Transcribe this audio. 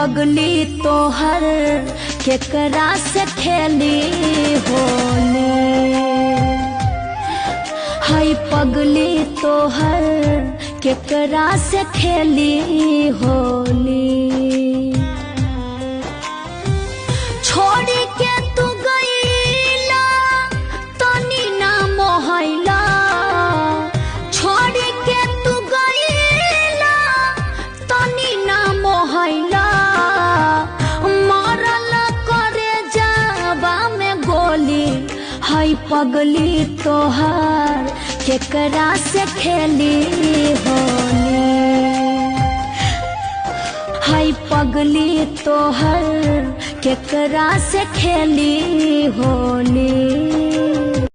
पगली तोहर केकरा से खेली होली। हाय पगली तोहर केकरा से खेली होली। छोड़ी के तू गईला तनी ना मोहैला। छोड़ी के तू गईला तनी ना मोहैला। मरल करे जाबा में गोली। हाय पगली तोहर केकरा से खेली होली। हाय पगली तोहर केकरा से खेली होली।